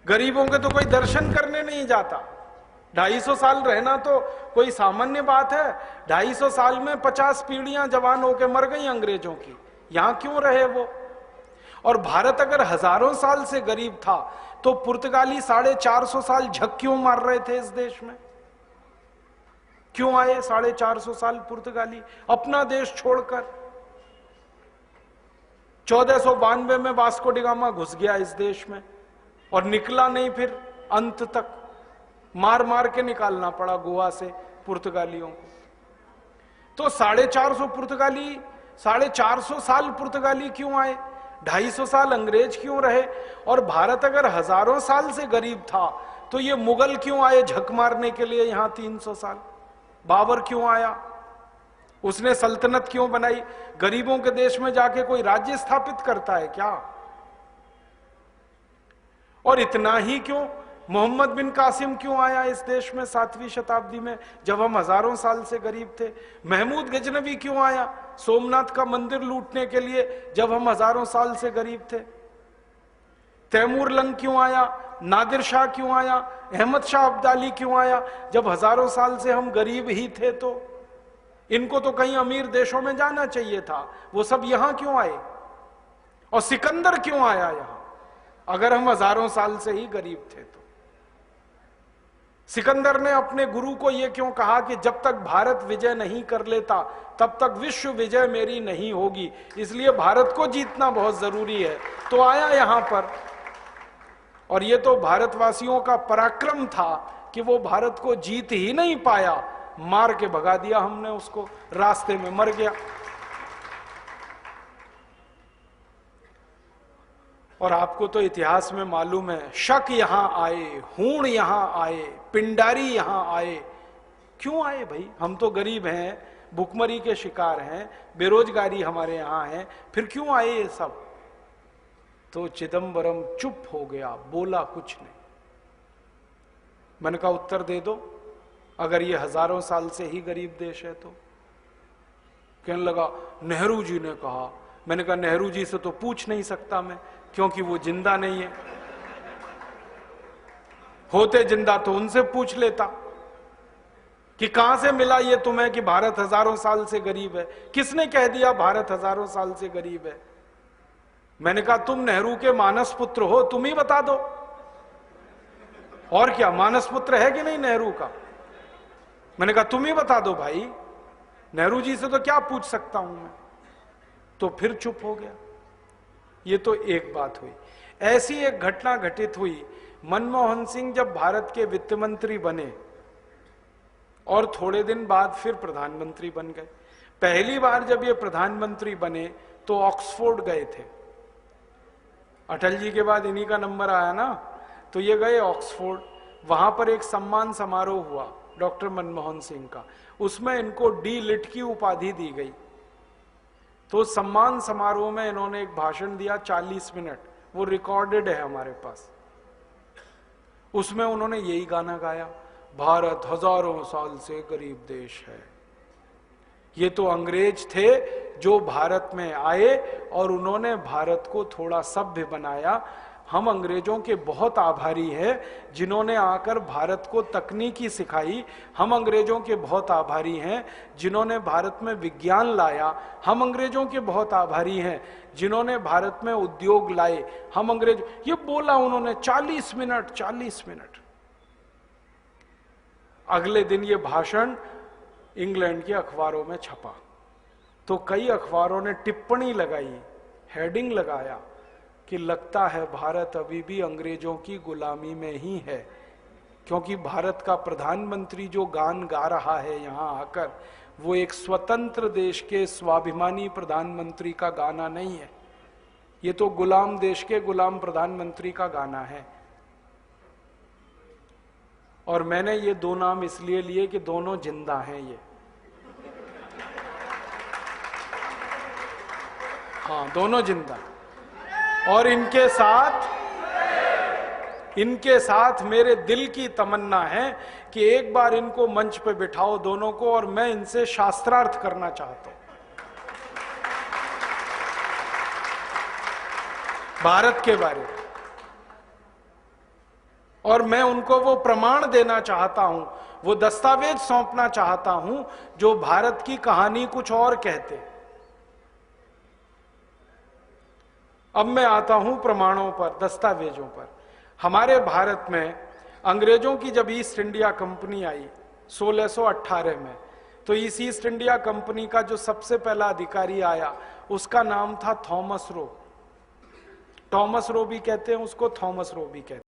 गरीबों के तो कोई दर्शन करने नहीं जाता। 250 साल रहना तो कोई सामान्य बात है। 250 साल में 50 पीढ़ियां जवान होकर मर गई अंग्रेजों की, यहां क्यों रहे वो? और भारत अगर हजारों साल से गरीब था तो पुर्तगाली 450 साल झक क्यों मार रहे थे इस देश में? क्यों आए 450 साल पुर्तगाली अपना देश छोड़कर? 1492 में वास्को डी गामा घुस गया इस देश में और निकला नहीं, फिर अंत तक मार मार के निकालना पड़ा गोवा से पुर्तगालियों को। तो 450 पुर्तगाली, 450 साल पुर्तगाली क्यों आए? 250 साल अंग्रेज क्यों रहे? और भारत अगर हजारों साल से गरीब था तो ये मुगल क्यों आए झक मारने के लिए यहां 300 साल? बाबर क्यों आया? उसने सल्तनत क्यों बनाई? गरीबों के देश में जाके कोई राज्य स्थापित करता है क्या? और इतना ही क्यों, मोहम्मद बिन कासिम क्यों आया इस देश में 7वीं शताब्दी में जब हम हजारों साल से गरीब थे? महमूद गजनवी क्यों आया सोमनाथ का मंदिर लूटने के लिए जब हम हजारों साल से गरीब थे? तैमूर लंग क्यों आया? नादिर शाह क्यों आया? अहमद शाह अब्दाली क्यों आया जब हजारों साल से हम गरीब ही थे? तो इनको तो कहीं अमीर देशों में जाना चाहिए था, वो सब यहां क्यों आए? और सिकंदर क्यों आया यहां अगर हम हजारों साल से ही गरीब थे? तो सिकंदर ने अपने गुरु को यह क्यों कहा कि जब तक भारत विजय नहीं कर लेता तब तक विश्व विजय मेरी नहीं होगी, इसलिए भारत को जीतना बहुत जरूरी है। तो आया यहां पर, और यह तो भारतवासियों का पराक्रम था कि वो भारत को जीत ही नहीं पाया, मार के भगा दिया हमने उसको, रास्ते में मर गया। और आपको तो इतिहास में मालूम है, शक यहां आए, हूण यहां आए, पिंडारी यहां आए। क्यों आए भाई? हम तो गरीब हैं, भुखमरी के शिकार हैं, बेरोजगारी हमारे यहां है, फिर क्यों आए ये सब? तो चिदंबरम चुप हो गया, बोला कुछ नहीं। मैंने कहा उत्तर दे दो, अगर ये हजारों साल से ही गरीब देश है तो? कहने लगा नेहरू जी ने कहा। मैंने कहा नेहरू जी से तो पूछ नहीं सकता मैं, क्योंकि वो जिंदा नहीं है। होते जिंदा तो उनसे पूछ लेता कि कहां से मिला ये तुम्हें कि भारत हजारों साल से गरीब है? किसने कह दिया भारत हजारों साल से गरीब है? मैंने कहा तुम नेहरू के मानस पुत्र हो, तुम ही बता दो। और क्या, मानस पुत्र है कि नहीं नेहरू का? मैंने कहा तुम ही बता दो भाई, नेहरू जी से तो क्या पूछ सकता हूं मैं? तो फिर चुप हो गया। ये तो एक बात हुई। ऐसी एक घटना घटित हुई, मनमोहन सिंह जब भारत के वित्त मंत्री बने और थोड़े दिन बाद फिर प्रधानमंत्री बन गए। पहली बार जब ये प्रधानमंत्री बने तो ऑक्सफोर्ड गए थे, अटल जी के बाद इन्हीं का नंबर आया ना, तो ये गए ऑक्सफोर्ड। वहां पर एक सम्मान समारोह हुआ डॉक्टर मनमोहन सिंह का, उसमें इनको डी लिट की उपाधि दी गई। तो सम्मान समारोह में इन्होंने एक भाषण दिया 40 मिनट, वो रिकॉर्डेड है हमारे पास। उसमें उन्होंने यही गाना गाया, भारत हजारों साल से गरीब देश है। ये तो अंग्रेज थे जो भारत में आए और उन्होंने भारत को थोड़ा सभ्य बनाया। हम अंग्रेजों के बहुत आभारी हैं जिन्होंने आकर भारत को तकनीकी सिखाई। हम अंग्रेजों के बहुत आभारी हैं जिन्होंने भारत में विज्ञान लाया। हम अंग्रेजों के बहुत आभारी हैं जिन्होंने भारत में उद्योग लाए। हम अंग्रेज, ये बोला उन्होंने 40 मिनट, 40 मिनट। अगले दिन ये भाषण इंग्लैंड के अखबारों में छपा, तो कई अखबारों ने टिप्पणी लगाई, हेडिंग लगाया कि लगता है भारत अभी भी अंग्रेजों की गुलामी में ही है, क्योंकि भारत का प्रधानमंत्री जो गान गा रहा है यहां आकर, वो एक स्वतंत्र देश के स्वाभिमानी प्रधानमंत्री का गाना नहीं है, ये तो गुलाम देश के गुलाम प्रधानमंत्री का गाना है। और मैंने ये दो नाम इसलिए लिए कि दोनों जिंदा हैं ये, हाँ दोनों जिंदा। और इनके साथ मेरे दिल की तमन्ना है कि एक बार इनको मंच पे बिठाओ दोनों को, और मैं इनसे शास्त्रार्थ करना चाहता हूं भारत के बारे में। और मैं उनको वो प्रमाण देना चाहता हूं, वो दस्तावेज सौंपना चाहता हूं जो भारत की कहानी कुछ और कहते। अब मैं आता हूं प्रमाणों पर, दस्तावेजों पर। हमारे भारत में अंग्रेजों की जब ईस्ट इंडिया कंपनी आई 1618 में, तो इस ईस्ट इंडिया कंपनी का जो सबसे पहला अधिकारी आया उसका नाम था थॉमस रो। टॉमस रो भी कहते हैं उसको, थॉमस रो भी कहते हैं।